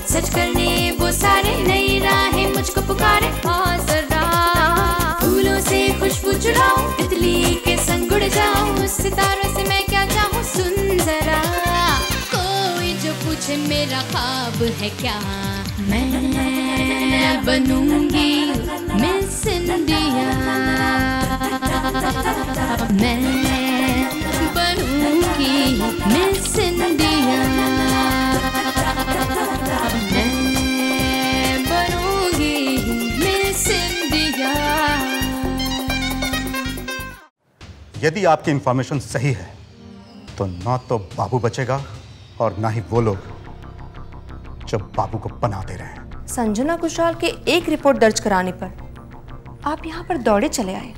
सच करने वो सारे नई राहें मुझको पुकारे। जरा फूलों से खुशबू चुराऊं, तितली के संग उड़ जाऊं, सितारों से मैं क्या चाहूं। सुन जरा कोई जो पूछे मेरा ख्वाब है क्या, मैं बनूंगी मिस इंडिया, मैं बनूंगी मिस इंडिया, मैं बनूंगी मिस इंडिया। यदि आपकी इंफॉर्मेशन सही है तो ना तो बाबू बचेगा और ना ही वो लोग जो बाबू को पनाह दे रहे हैं। संजना कुशवाल के एक रिपोर्ट दर्ज कराने पर आप यहाँ पर दौड़े चले आए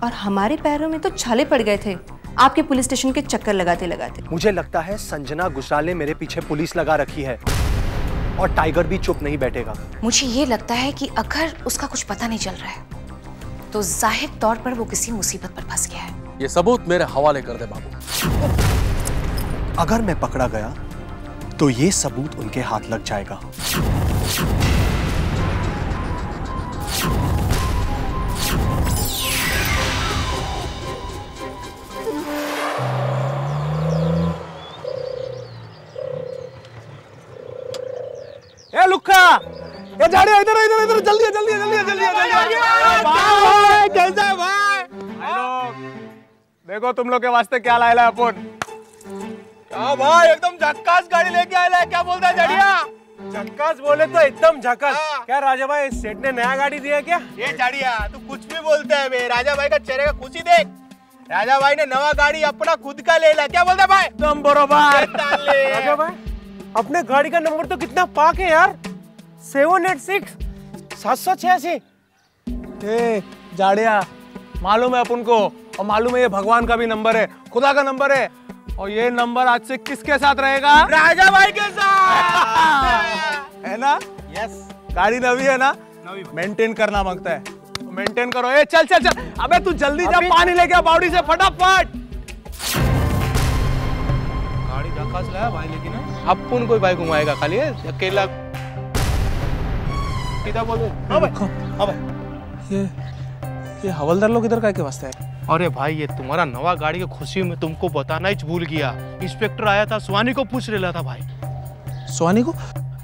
और हमारे पैरों में तो छाले पड़ गए थे आपके पुलिस स्टेशन के चक्कर लगाते लगाते। मुझे लगता है संजना कुशवाल ने मेरे पीछे पुलिस लगा रखी है और टाइगर भी चुप नहीं बैठेगा। मुझे ये लगता है कि अगर उसका कुछ पता नहीं चल रहा है तो जाहिर तौर पर वो किसी मुसीबत पर फंस गया है। ये सबूत मेरे हवाले कर दे बाबू। अगर मैं पकड़ा गया तो ये सबूत उनके हाथ लग जाएगा। ए लुक्का, ये झाड़िया इधर इधर इधर, जल्दी जल्दी जल्दी जल्दी भाई। कैसा है भाई? देखो तुम लोग के वास्ते क्या लाया अपन। क्या भाई एकदम झक्कास गाड़ी लेके आया है, क्या बोलता है झाड़िया? झक्कास बोले तो एकदम झक्कास। क्या राजा भाई सेठ ने नया गाड़ी दिया क्या? ये झाड़िया तू कुछ भी बोलता है बे, राजा भाई का चेहरे का खुशी देख। राजा भाई ने नवा गाड़ी अपना खुद का ले ला, क्या बोलता है भाई? तुम बरोबर। राजा भाई अपने गाड़ी का नंबर तो कितना पाक है यार, 786 786। जाड़िया मालूम है अपन को, और मालूम है ये भगवान का भी नंबर है, खुदा का नंबर है, और ये नंबर आज से किसके साथ रहेगा? राजा भाई के साथ है ना? यस। गाड़ी नवी है ना, मेंटेन करना मांगता है, मेंटेन करो। ए चल चल चल, अबे तू जल्दी जा, पानी लेके आ बावड़ी से फटाफट। गाड़ी झक्कास लाया भाई, लेकिन अपन कोई भाई घुमाएगा खाली अकेला। सीधा बोल। ये हवलदार लोग इधर काय के वास्ते है? अरे भाई ये तुम्हारा नवा गाड़ी की खुशी में तुमको बताना ही भूल गया। इंस्पेक्टर आया था, सुहानी को पूछ रहा था भाई। सुहानी को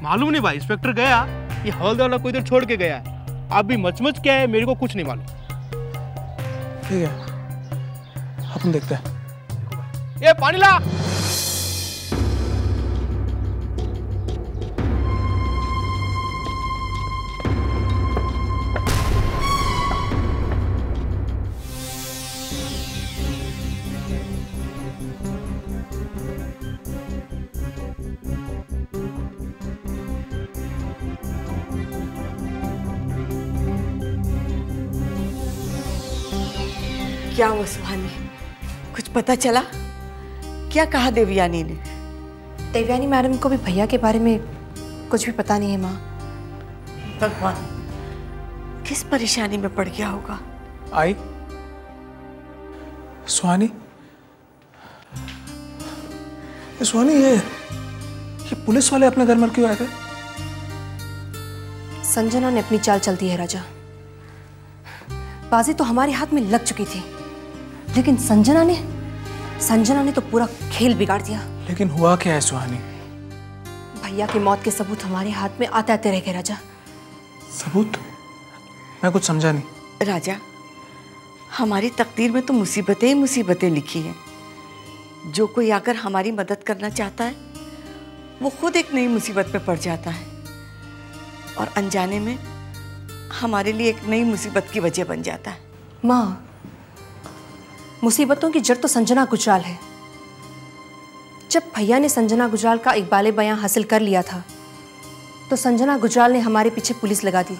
मालूम नहीं भाई, इंस्पेक्टर गया, ये हवलदार वाला को इधर छोड़ के गया है। अभी मचमच क्या है मेरे को कुछ नहीं मालूम। ठीक है अपन देखते हैं। ये पानी ला। क्या हुआ सुहानी, कुछ पता चला? क्या कहा देवयानी ने? देवयानी मैडम को भी भैया के बारे में कुछ भी पता नहीं है माँ। भगवान किस परेशानी में पड़ गया होगा। आई सुहानी, सुहानी ये पुलिस वाले अपने घर में क्यों आए थे? संजना ने अपनी चाल चलती है राजा। बाजी तो हमारे हाथ में लग चुकी थी, लेकिन संजना ने तो पूरा खेल बिगाड़ दिया। लेकिन हुआ क्या है सुहानी? भैया की मौत के सबूत हमारे हाथ में आते आते रह गए राजा। सबूत? मैं कुछ समझा नहीं। राजा हमारी तकदीर में तो मुसीबतें ही मुसीबतें लिखी हैं। जो कोई आकर हमारी मदद करना चाहता है वो खुद एक नई मुसीबत में पड़ जाता है, और अनजाने में हमारे लिए एक नई मुसीबत की वजह बन जाता है। माँ मुसीबतों की जड़ तो संजना गुजराल है। जब भैया ने संजना गुजराल का इकबाल बयां हासिल कर लिया था तो संजना गुजराल ने हमारे पीछे पुलिस लगा दी।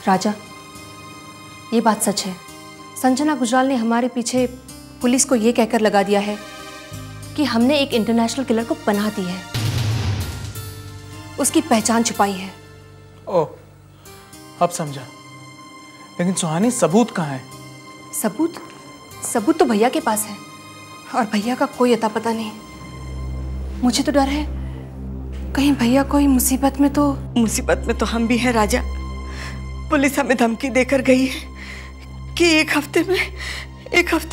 राजा, ये बात सच है। संजना गुजराल ने हमारे पीछे पुलिस को यह कहकर लगा दिया है कि हमने एक इंटरनेशनल किलर को पनाह दी है, उसकी पहचान छुपाई है। ओह, अब समझा। लेकिन सुहानी, सबूत कहाँ है? सबूत तो भैया के पास है और भैया का कोई अता पता नहीं। मुझे तो डर है कहीं भैया कोई मुसीबत में तो हम भी हैं राजा। पुलिस हमें धमकी देकर गई है कि एक हफ्ते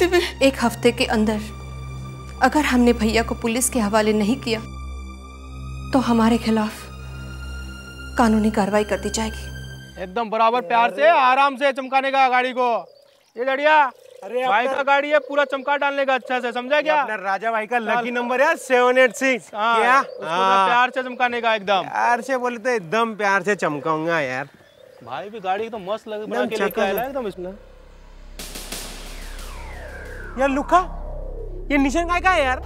में अंदर अगर हमने भैया को पुलिस के हवाले नहीं किया तो हमारे खिलाफ कानूनी कार्रवाई कर दी जाएगी। एकदम बराबर प्यार से आराम से चमकाने का गाड़ी को। ये लड़िया, अरे भाई का गाड़ी है, पूरा चमका डालने का अच्छा से, समझा क्या? अपना राजा भाई का लकी नंबर है 786। क्या? प्यार से चमकाने का, एकदम प्यार से बोले तो एकदम प्यार से चमकाऊंगा यार। भाई भी गाड़ी तो मस्त लग बना के लेके आया एकदम इसमें। यार लुका, ये निशान काय का है यार?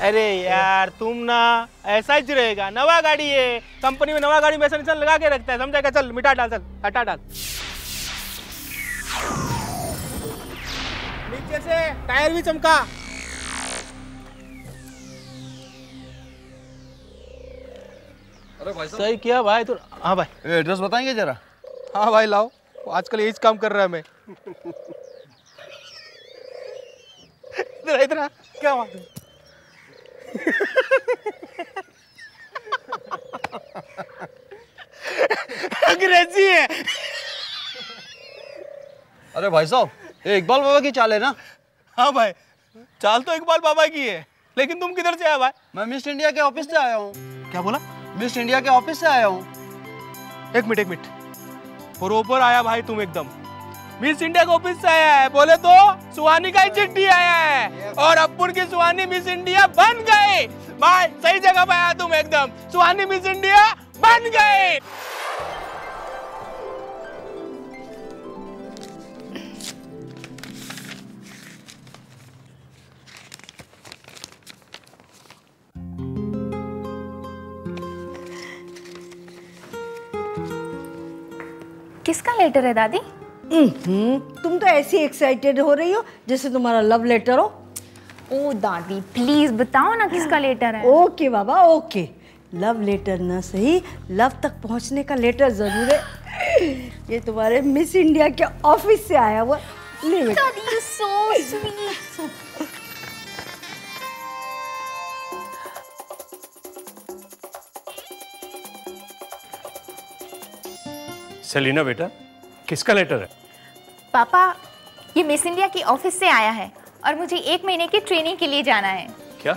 अरे यार तुम ना ऐसा ही रहेगा। नवा गाड़ी है, कंपनी में नवा गाड़ी में ऐसा निशान लगा के रखता है, समझा क्या? चल मिटा डाल, चल हटा डाल। नीचे से टायर भी चमका। अरे भाई सही किया भाई तू। हाँ भाई, एड्रेस बताएंगे जरा? हाँ भाई लाओ, आजकल यही काम कर रहा है मैं। इधर क्या बात है? अंग्रेजी है। अरे भाई साहब, ये इकबाल बाबा की चाल है ना? हाँ भाई, चाल तो इकबाल बाबा की है, लेकिन तुम किधर से आया भाई? मैं मिस इंडिया के ऑफिस से आया हूँ। क्या बोला? मिस इंडिया के ऑफिस से आया हूँ। एक मिनट, बरोबर आया भाई तुम एकदम। मिस इंडिया के ऑफिस से आया है, बोले तो सुहानी का ही चिट्ठी आया है और अपुन की सुहानी मिस इंडिया बन गए। भाई सही जगह पे आया तुम एकदम, सुहानी मिस इंडिया बन गए। किसका लेटर है दादी? तुम तो ऐसी एक्साइटेड हो रही हो जैसे तुम्हारा लव लेटर हो। ओ दादी प्लीज बताओ ना किसका लेटर है। ओके बाबा ओके, लव लेटर ना सही, लव तक पहुंचने का लेटर जरूर है। ये तुम्हारे मिस इंडिया के ऑफिस से आया हुआ। दादी यू सो स्वीट। सेलिना बेटा, किसका लेटर है? पापा, ये मिस इंडिया की ऑफिस से आया है और मुझे 1 महीने की ट्रेनिंग के लिए जाना है। क्या?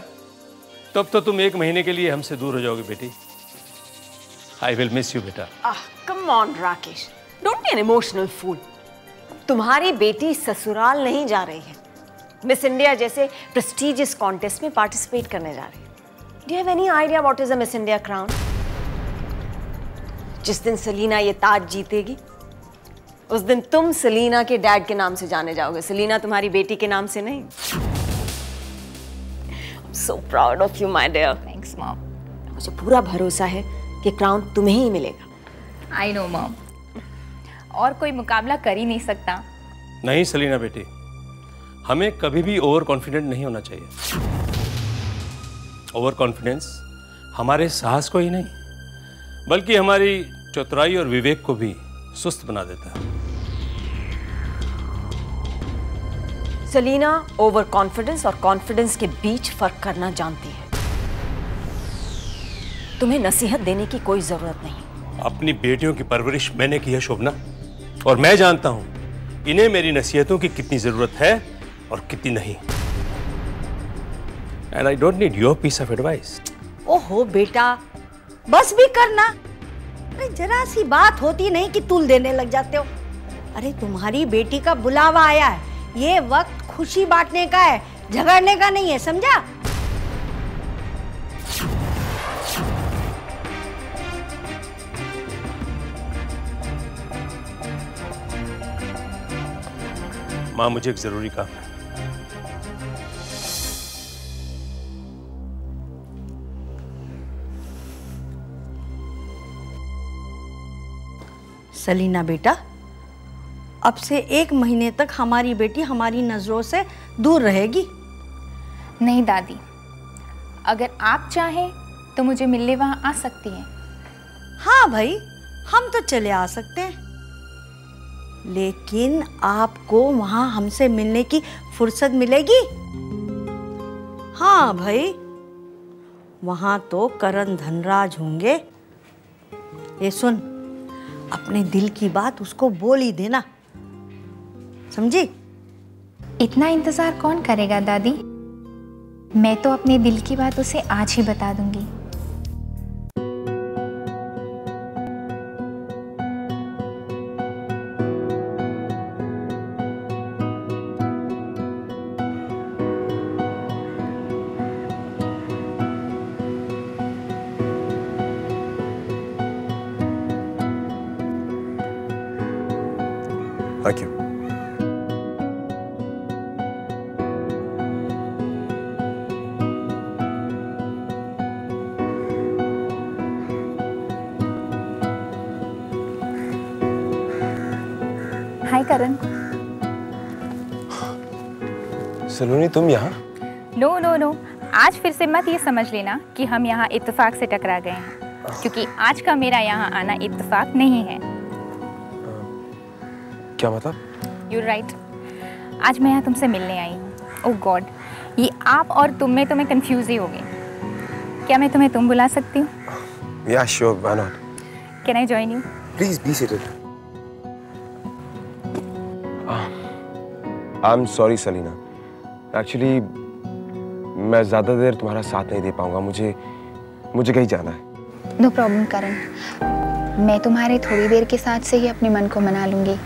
तब तो तुम 1 महीने के लिए हमसे दूर हो जाओगे बेटी। आई विल मिस यू बेटा। Come on Rakesh, don't be an emotional fool. तुम्हारी बेटी ससुराल नहीं जा रही है, मिस इंडिया जैसे प्रेस्टिजियस कॉन्टेस्ट में पार्टिसिपेट करने जा रही है। Do you have any idea what is a Miss India crown? जिस दिन सलीना ये ताज जीतेगी उस दिन तुम सलीना के डैड के नाम से जाने जाओगे, सलीना तुम्हारी बेटी के नाम से नहीं। So proud of you, my dear. Thanks, mom. मुझे पूरा भरोसा है कि क्राउन तुम्हें ही मिलेगा। I know, mom. और कोई मुकाबला कर ही नहीं सकता। नहीं सलीना बेटी, हमें कभी भी ओवर कॉन्फिडेंट नहीं होना चाहिए। ओवर कॉन्फिडेंस हमारे साहस को ही नहीं बल्कि हमारी चतुराई और विवेक को भी सुस्त बना देता है। सलीना ओवर कॉन्फिडेंस और कॉन्फिडेंस के बीच फर्क करना जानती है। तुम्हें नसीहत देने की कोई जरूरत नहीं। अपनी बेटियों की परवरिश मैंने की है शोभना, और मैं जानता हूं इन्हें मेरी नसीहतों की कितनी जरूरत है और कितनी नहीं। And I don't need your piece of advice. ओहो बेटा, बस भी करना। अरे जरा सी बात होती नहीं कि तुल देने लग जाते हो। अरे तुम्हारी बेटी का बुलावा आया है, ये वक्त खुशी बांटने का है, झगड़ने का नहीं है, समझा? माँ मुझे एक जरूरी काम है। सलीना बेटा, अब से 1 महीने तक हमारी बेटी हमारी नजरों से दूर रहेगी। नहीं दादी, अगर आप चाहें तो मुझे मिलने वहां आ सकती हैं। हाँ भाई, हम तो चले आ सकते हैं, लेकिन आपको वहां हमसे मिलने की फुर्सत मिलेगी? हाँ भाई, वहां तो करण धनराज होंगे। ये सुन, अपने दिल की बात उसको बोल ही देना, समझी? इतना इंतजार कौन करेगा दादी? मैं तो अपने दिल की बात उसे आज ही बता दूंगी। Thank you. हाय करण। सलोनी, तुम यहाँ? नो नो नो, आज फिर से मत ये समझ लेना कि हम यहाँ इत्तेफाक से टकरा गए हैं, क्योंकि आज का मेरा यहाँ आना इत्तेफाक नहीं है। क्या मतलब? You're right. आज मैं यहाँ तुमसे मिलने आई हूँ। ओह गॉड, ये आप और तुम में तो मैं कंफ्यूज ही हो गई। क्या मैं तुम्हें तुम बुला सकती हूँ? Yeah, sure, why not? Can I join you? Please be seated. I'm sorry, Salina. Actually, मैं ज़्यादा देर तुम्हारा साथ नहीं दे पाऊँगा। मुझे कहीं जाना है। No problem, करण। मैं तुम्हारे थोड़ी देर के साथ से ही अपने मन को मना लूँगी।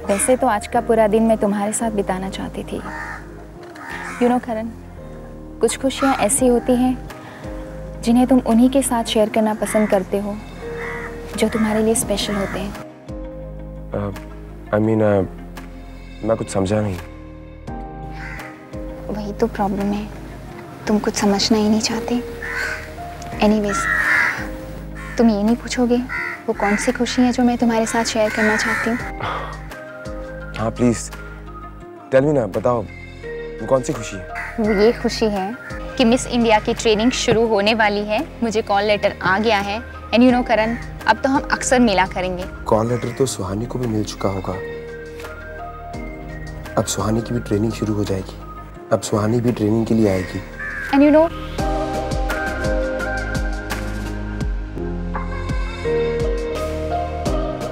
वैसे तो आज का पूरा दिन मैं तुम्हारे साथ बिताना चाहती थी। You know, करण, कुछ खुशियाँ ऐसी होती हैं जिन्हें तुम उन्हीं के साथ शेयर करना पसंद करते हो जो तुम्हारे लिए स्पेशल होते हैं। मैं कुछ समझा नहीं। वही तो प्रॉब्लम है, तुम कुछ समझना ही नहीं चाहते। एनीवेज, तुम ये नहीं पूछोगे वो कौन सी खुशी है जो मैं तुम्हारे साथ शेयर करना चाहती हूँ? हाँ प्लीज टेल मी ना, बताओ वो कौन सी खुशी है? वो ये खुशी है कि मिस इंडिया की ट्रेनिंग शुरू होने वाली है। मुझे कॉल लेटर आ गया है एंड यू नो करण, अब तो हम अक्सर मिला करेंगे। कॉल लेटर तो सुहानी को भी मिल चुका होगा। अब सुहानी की भी ट्रेनिंग शुरू हो जाएगी। अब सुहानी भी ट्रेनिंग के लिए आएगी। एंड यू नो,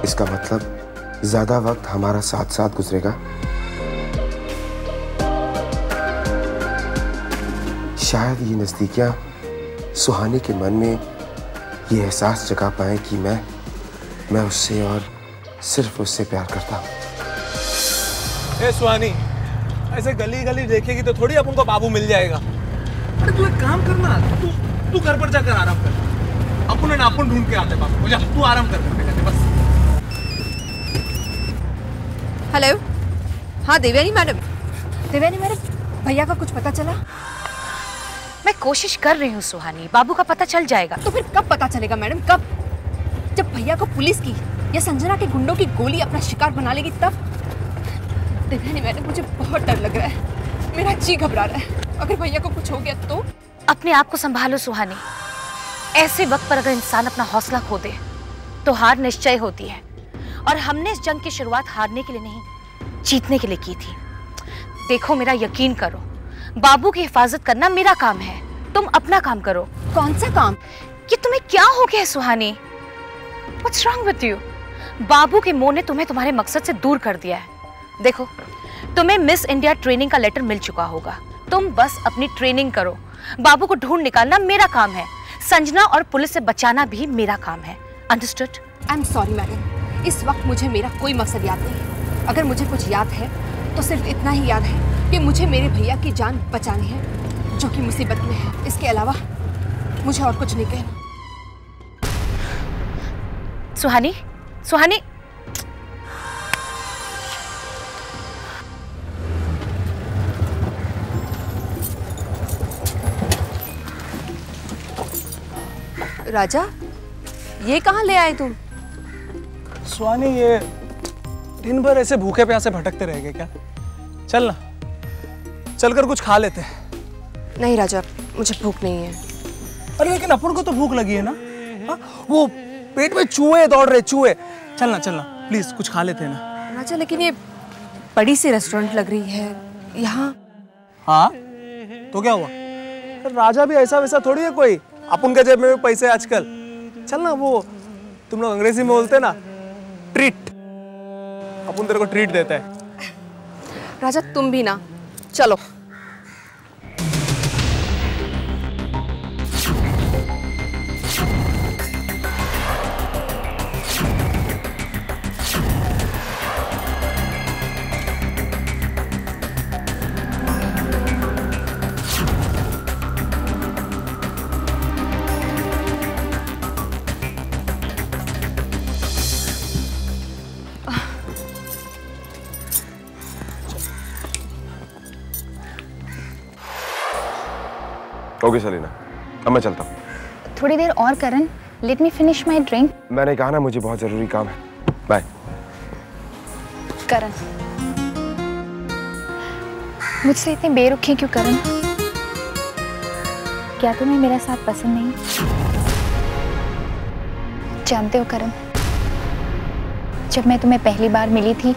इसका मतलब ज्यादा वक्त हमारा साथ साथ गुजरेगा। शायद ये नजदीकियां सुहानी के मन में ये एहसास जगा पाए कि मैं उससे और सिर्फ उससे प्यार करता हूँ। ए सुहानी, ऐसे गली गली देखेगी तो थोड़ी अपन को बाबू मिल जाएगा। अरे तू एक काम करना, तू घर पर जाकर आराम कर। अपन नापुन ढूंढ के आते बाबू को। जा तू आराम कर बस। हेलो, हाँ देवयानी मैडम। देवयानी मैडम, भैया का कुछ पता चला? मैं कोशिश कर रही हूँ सुहानी, बाबू का पता चल जाएगा। तो फिर कब पता चलेगा मैडम, कब? जब भैया को पुलिस की या संजना के गुंडों की गोली अपना शिकार बना लेगी तब। देवयानी मैडम, मुझे बहुत डर लग रहा है, मेरा जी घबरा रहा है। अगर भैया को कुछ हो गया तो? अपने आप को संभालो सुहानी। ऐसे वक्त पर अगर इंसान अपना हौसला खो दे तो हार निश्चय होती है, और हमने इस जंग की शुरुआत हारने के लिए नहीं, जीतने के लिए की थी। देखो, मेरा यकीन करो, बाबू की हिफाजत करना मेरा काम है, तुम अपना काम करो। कौन सा काम? कि तुम्हें क्या हो गया है सुहानी? What's wrong with you? बाबू के मोह ने तुम्हें तुम्हारे मकसद से दूर कर दिया है। देखो, तुम्हें मिस इंडिया ट्रेनिंग का लेटर मिल चुका होगा, तुम बस अपनी ट्रेनिंग करो। बाबू को ढूंढ निकालना मेरा काम है, संजना और पुलिस से बचाना भी मेरा काम है। Understood? I am sorry madam, इस वक्त मुझे मेरा कोई मकसद याद नहीं। अगर मुझे कुछ याद है तो सिर्फ इतना ही याद है कि मुझे मेरे भैया की जान बचानी है, जो कि मुसीबत में है। इसके अलावा मुझे और कुछ नहीं कहना। सुहानी, सुहानी, राजा, ये कहाँ ले आए तुम? सुहानी, ये दिन भर ऐसे भूखे प्यासे भटकते रह गए क्या? चल ना, चलकर कुछ खा लेते हैं। नहीं राजा, मुझे भूख नहीं है। अरे लेकिन अपन को तो भूख लगी है ना? हा? वो पेट में चूहे दौड़ रहे, चूहे। चलना चलना प्लीज, कुछ खा लेते हैं ना। राजा लेकिन ये बड़ी सी रेस्टोरेंट लग रही है यहाँ। हाँ तो क्या हुआ? राजा भी ऐसा वैसा थोड़ी है कोई, अपन के जेब में भी पैसे आजकल। चल ना, वो तुम लोग अंग्रेजी में बोलते ना, ट्रीट। अपन तेरे को ट्रीट देता है। राजा तुम भी ना, चलो। ओके सलीना, अब मैं चलता हूँ। थोड़ी देर और Karan, let me finish my drink. मैंने कहा ना, मुझे बहुत जरूरी काम है। बाय। करण, मुझसे इतने बेरुखे क्यों करण? क्या तुम्हें मेरा साथ पसंद नहीं? जानते हो करण, जब मैं तुम्हें पहली बार मिली थी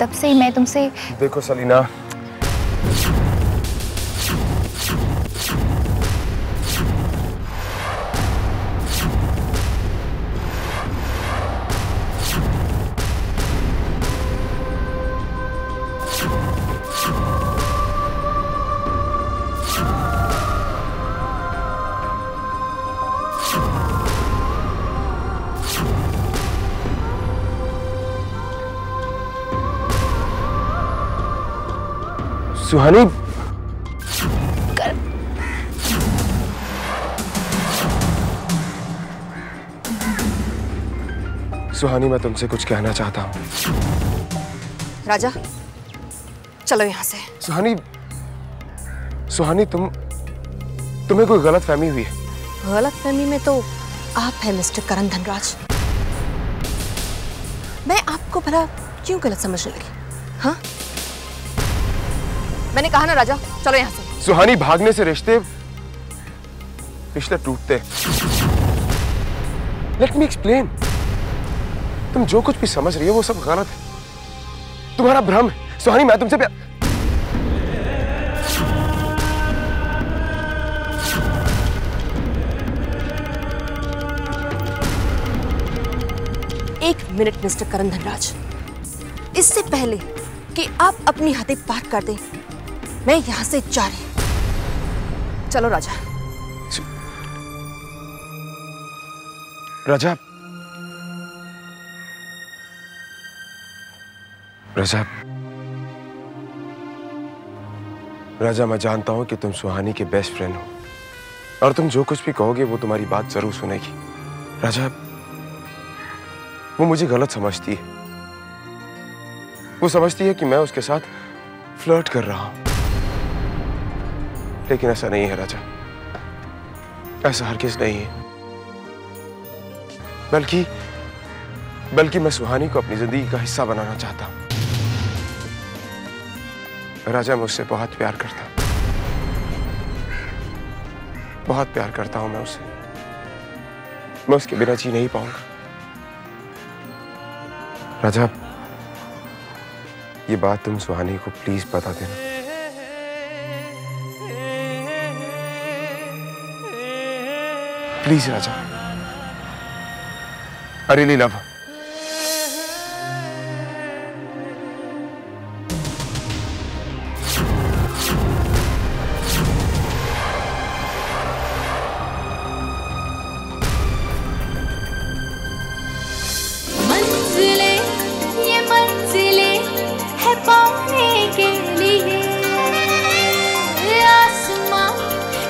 तब से ही मैं तुमसे। देखो सलीना, सुहानी, सुहानी, मैं तुमसे कुछ कहना चाहता हूँ। राजा चलो यहाँ से। सुहानी, सुहानी, तुम्हें कोई गलत फहमी हुई है। गलत फहमी में तो आप है मिस्टर करण धनराज। मैं आपको भला क्यों गलत समझने लगी? हाँ, मैंने कहा ना राजा, चलो यहाँ से। सुहानी, भागने से रिश्ते टूटते। Let me explain. तुम जो कुछ भी समझ रही हो वो सब गलत है, तुम्हारा भ्रम है। सुहानी, मैं तुमसे प्यार। एक मिनट मिस्टर करण धनराज, इससे पहले कि आप अपनी हदें पार कर दें, मैं यहां से जा रही हूं। चलो राजा। राजा, राजा, राजा, मैं जानता हूं कि तुम सुहानी के बेस्ट फ्रेंड हो और तुम जो कुछ भी कहोगे वो तुम्हारी बात जरूर सुनेगी। राजा, वो मुझे गलत समझती है। वो समझती है कि मैं उसके साथ फ्लर्ट कर रहा हूं, लेकिन ऐसा नहीं है राजा, ऐसा हरगिज़ नहीं है। बल्कि मैं सुहानी को अपनी जिंदगी का हिस्सा बनाना चाहता हूं। राजा, मैं उससे बहुत प्यार करता हूं, बहुत प्यार करता हूं मैं उससे। मैं उसके बिना जी नहीं पाऊंगा। राजा, ये बात तुम सुहानी को प्लीज बता देना। Please Raja, I really love her. मंजिले, ये मंजिले है पाने के लिए, आसमां,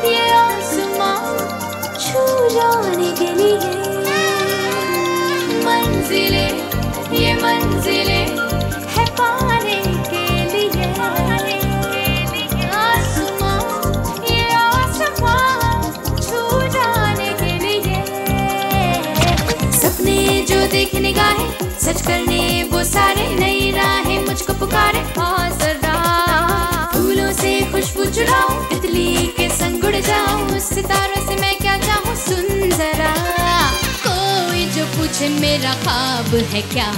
ये आसमां छू जाने के लिए। मंजिले, ये मंजिले है पाने के लिए, आसमां, ये आसमां छू जाने के पीछे मेरा ख्वाब है क्या,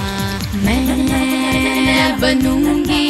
मैं बनूंगी